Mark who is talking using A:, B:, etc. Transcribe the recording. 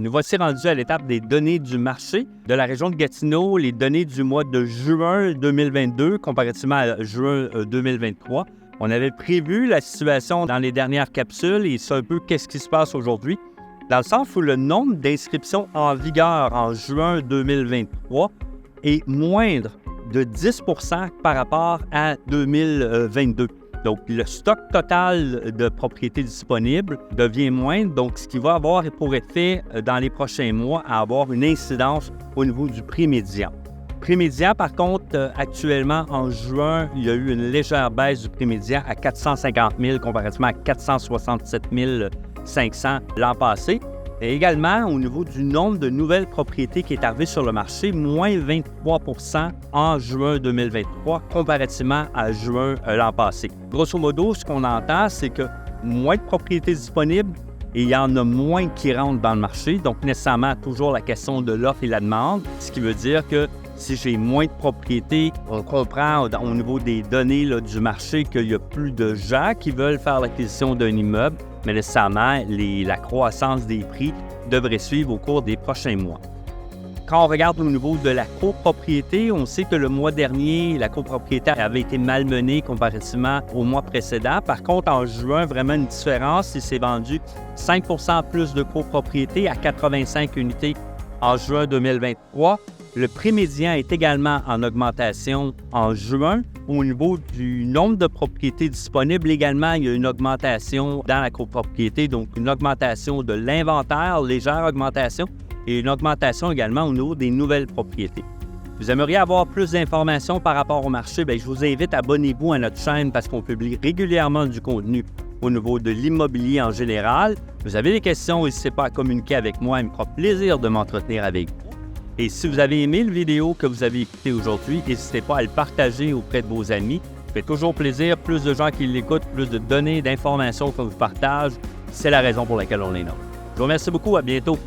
A: Nous voici rendus à l'étape des données du marché de la région de Gatineau, les données du mois de juin 2022 comparativement à juin 2023. On avait prévu la situation dans les dernières capsules et c'est un peu qu'est-ce qui se passe aujourd'hui, dans le sens où le nombre d'inscriptions en vigueur en juin 2023 est moindre de 10 % par rapport à 2022. Donc, le stock total de propriétés disponibles devient moindre, donc ce qui va avoir pour effet dans les prochains mois à avoir une incidence au niveau du prix médian. Prix médian, par contre, actuellement, en juin, il y a eu une légère baisse du prix médian à 450 000 comparativement à 467 500 l'an passé. Et également, au niveau du nombre de nouvelles propriétés qui est arrivé sur le marché, moins 23 % en juin 2023 comparativement à juin l'an passé. Grosso modo, ce qu'on entend, c'est que moins de propriétés disponibles et il y en a moins qui rentrent dans le marché. Donc, nécessairement, toujours la question de l'offre et la demande, ce qui veut dire que si j'ai moins de propriétés, on comprend au niveau des données du marché qu'il y a plus de gens qui veulent faire l'acquisition d'un immeuble, mais nécessairement, la croissance des prix devrait suivre au cours des prochains mois. Quand on regarde au niveau de la copropriété, on sait que le mois dernier, la copropriété avait été malmenée comparativement au mois précédent. Par contre, en juin, vraiment une différence, il s'est vendu 5 % plus de copropriété à 85 unités en juin 2023. Le prix médian est également en augmentation en juin. Au niveau du nombre de propriétés disponibles également, il y a une augmentation dans la copropriété, donc une augmentation de l'inventaire, légère augmentation, et une augmentation également au niveau des nouvelles propriétés. Vous aimeriez avoir plus d'informations par rapport au marché? Bien, je vous invite à abonnez-vous à notre chaîne parce qu'on publie régulièrement du contenu au niveau de l'immobilier en général. Vous avez des questions, n'hésitez pas à communiquer avec moi, il me fera plaisir de m'entretenir avec vous. Et si vous avez aimé la vidéo que vous avez écoutée aujourd'hui, n'hésitez pas à le partager auprès de vos amis. Ça fait toujours plaisir, plus de gens qui l'écoutent, plus de données, d'informations qu'on vous partage. C'est la raison pour laquelle on est là. Je vous remercie beaucoup, à bientôt.